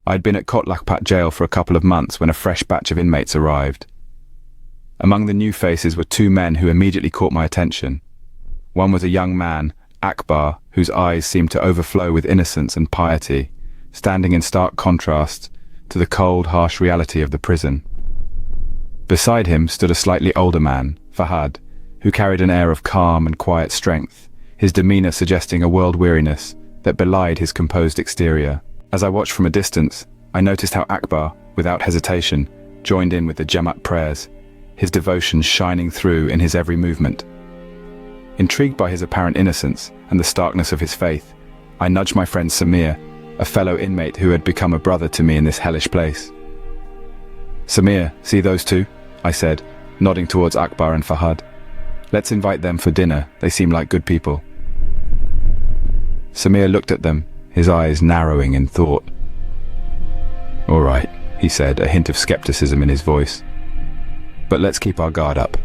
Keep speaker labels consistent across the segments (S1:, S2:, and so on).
S1: I'd been at Kotlakhpatjail for a couple of months when a fresh batch of inmates arrived. Among the new faces were two men who immediately caught my attention. One was a young man, Akbar, whose eyes seemed to overflow with innocence and piety, standing in stark contrast to the cold, harsh reality of the prison. Beside him stood a slightly older man, Fahad, who carried an air of calm and quiet strength, his demeanor suggesting a world-weariness that belied his composed exterior. As I watched from a distance, I noticed how Akbar, without hesitation, joined in with the Jamaat prayers, his devotion shining through in his every movement. Intrigued by his apparent innocence and the starkness of his faith, I nudged my friend Samir, a fellow inmate who had become a brother to me in this hellish place. "Samir, see those two?" I said, nodding towards Akbar and Fahad. "Let's invite them for dinner, they seem like good people." Samir looked at them, his eyes narrowing in thought. "All right," he said, a hint of skepticism in his voice. "But let's keep our guard up.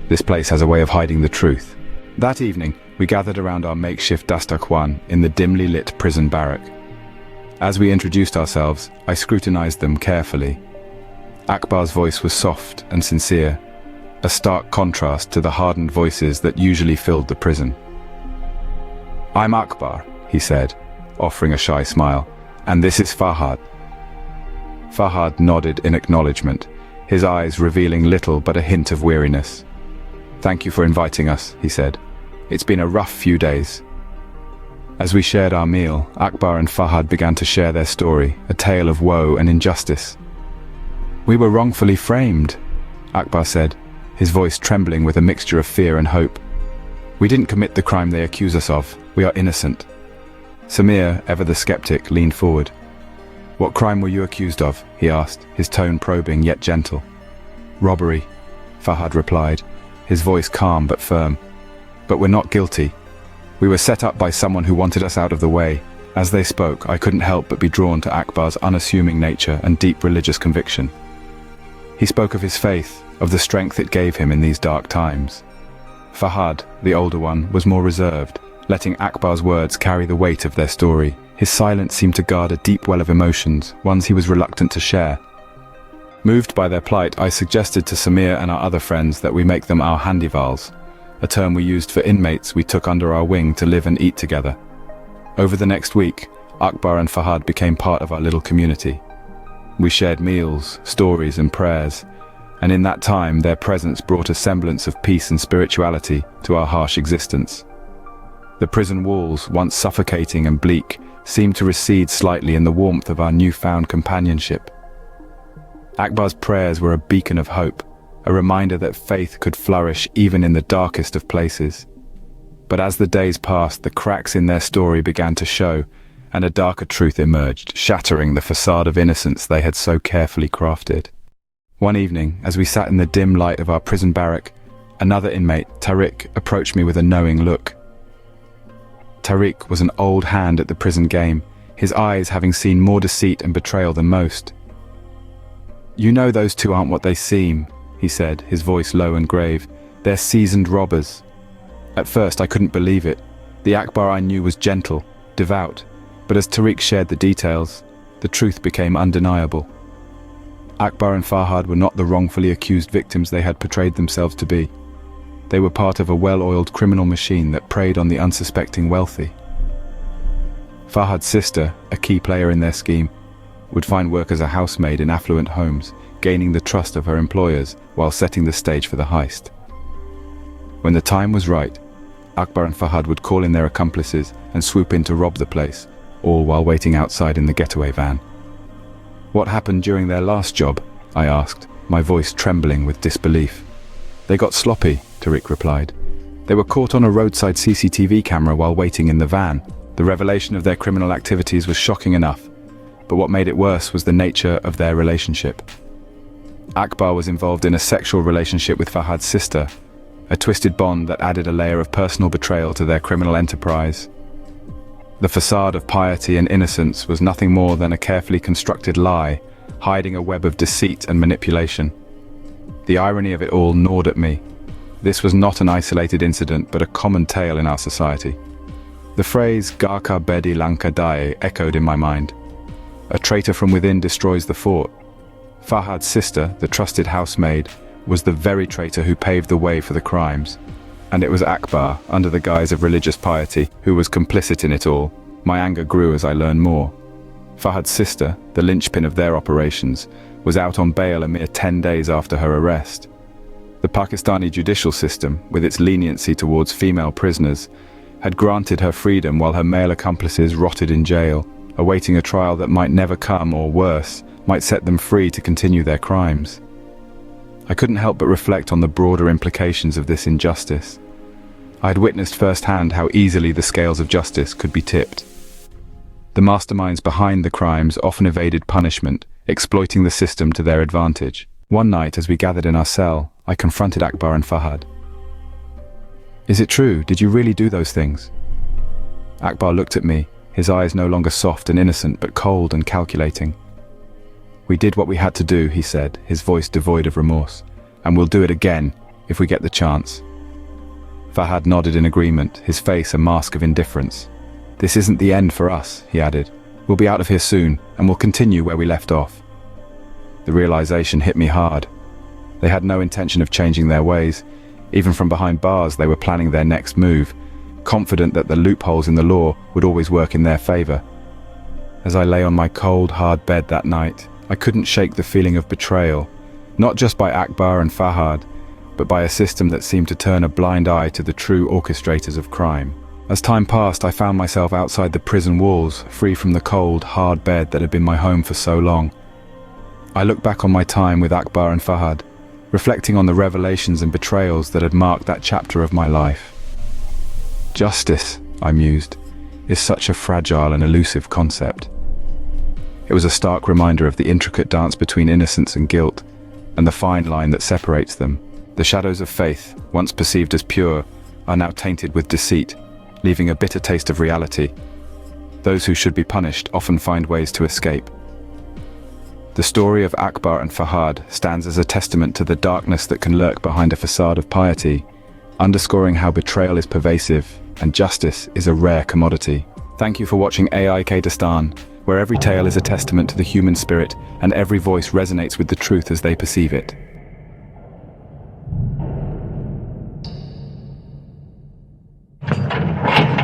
S1: This place has a way of hiding the truth." That evening, we gathered around our makeshift dastakwan in the dimly lit prison barrack. As we introduced ourselves, I scrutinized them carefully. Akbar's voice was soft and sincere, a stark contrast to the hardened voices that usually filled the prison. "I'm Akbar," he said, offering a shy smile, "and this is Fahad." Fahad nodded in acknowledgement, his eyes revealing little but a hint of weariness. "Thank you for inviting us," he said. "It's been a rough few days." As we shared our meal, Akbar and Fahad began to share their story, a tale of woe and injustice. "We were wrongfully framed," Akbar said, his voice trembling with a mixture of fear and hope. "We didn't commit the crime they accuse us of. We are innocent." Samir, ever the skeptic, leaned forward. "What crime were you accused of?" he asked, his tone probing yet gentle. "Robbery," Fahad replied, his voice calm but firm. "But we're not guilty. We were set up by someone who wanted us out of the way." As they spoke, I couldn't help but be drawn to Akbar's unassuming nature and deep religious conviction. He spoke of his faith, of the strength it gave him in these dark times. Fahad, the older one, was more reserved, letting Akbar's words carry the weight of their story. His silence seemed to guard a deep well of emotions, ones he was reluctant to share. Moved by their plight, I suggested to Samir and our other friends that we make them our handivals, a term we used for inmates we took under our wing to live and eat together. Over the next week, Akbar and Fahad became part of our little community. We shared meals, stories and prayers, and in that time their presence brought a semblance of peace and spirituality to our harsh existence. The prison walls, once suffocating and bleak, seemed to recede slightly in the warmth of our newfound companionship. Akbar's prayers were a beacon of hope, a reminder that faith could flourish even in the darkest of places. But as the days passed, the cracks in their story began to show, and a darker truth emerged, shattering the facade of innocence they had so carefully crafted. One evening, as we sat in the dim light of our prison barrack, another inmate, Tariq, approached me with a knowing look. Tariq was an old hand at the prison game, his eyes having seen more deceit and betrayal than most. "You know those two aren't what they seem," he said, his voice low and grave. "They're seasoned robbers." At first I couldn't believe it. The Akbar I knew was gentle, devout, but as Tariq shared the details, the truth became undeniable. Akbar and Fahad were not the wrongfully accused victims they had portrayed themselves to be. They were part of a well-oiled criminal machine that preyed on the unsuspecting wealthy. Fahad's sister, a key player in their scheme, would find work as a housemaid in affluent homes, gaining the trust of her employers while setting the stage for the heist. When the time was right, Akbar and Fahad would call in their accomplices and swoop in to rob the place, all while waiting outside in the getaway van. "What happened during their last job?" I asked, my voice trembling with disbelief. "They got sloppy," Tariq replied. "They were caught on a roadside CCTV camera while waiting in the van. The revelation of their criminal activities was shocking enough, but what made it worse was the nature of their relationship. Akbar was involved in a sexual relationship with Fahad's sister, a twisted bond that added a layer of personal betrayal to their criminal enterprise. The facade of piety and innocence was nothing more than a carefully constructed lie, hiding a web of deceit and manipulation. The irony of it all gnawed at me. This was not an isolated incident, but a common tale in our society. The phrase "Garka bedi lanka dae" echoed in my mind. A traitor from within destroys the fort. Fahad's sister, the trusted housemaid, was the very traitor who paved the way for the crimes. And it was Akbar, under the guise of religious piety, who was complicit in it all. My anger grew as I learned more. Fahad's sister, the linchpin of their operations, was out on bail a mere 10 days after her arrest. The Pakistani judicial system, with its leniency towards female prisoners, had granted her freedom while her male accomplices rotted in jail, awaiting a trial that might never come, or worse, might set them free to continue their crimes. I couldn't help but reflect on the broader implications of this injustice. I had witnessed firsthand how easily the scales of justice could be tipped. The masterminds behind the crimes often evaded punishment, exploiting the system to their advantage. One night, as we gathered in our cell, I confronted Akbar and Fahad. "Is it true? Did you really do those things?" Akbar looked at me, his eyes no longer soft and innocent, but cold and calculating. "We did what we had to do," he said, his voice devoid of remorse. "And we'll do it again, if we get the chance." Fahad nodded in agreement, his face a mask of indifference. "This isn't the end for us," he added. "We'll be out of here soon, and we'll continue where we left off." The realization hit me hard. They had no intention of changing their ways. Even from behind bars, they were planning their next move, confident that the loopholes in the law would always work in their favor. As I lay on my cold, hard bed that night, I couldn't shake the feeling of betrayal, not just by Akbar and Fahad, but by a system that seemed to turn a blind eye to the true orchestrators of crime. As time passed, I found myself outside the prison walls, free from the cold, hard bed that had been my home for so long. I looked back on my time with Akbar and Fahad, reflecting on the revelations and betrayals that had marked that chapter of my life. Justice, I mused, is such a fragile and elusive concept. It was a stark reminder of the intricate dance between innocence and guilt, and the fine line that separates them. The shadows of faith, once perceived as pure, are now tainted with deceit, leaving a bitter taste of reality. Those who should be punished often find ways to escape. The story of Akbar and Fahad stands as a testament to the darkness that can lurk behind a facade of piety, underscoring how betrayal is pervasive and justice is a rare commodity. Thank you for watching aikdastaan, where every tale is a testament to the human spirit and every voice resonates with the truth as they perceive it.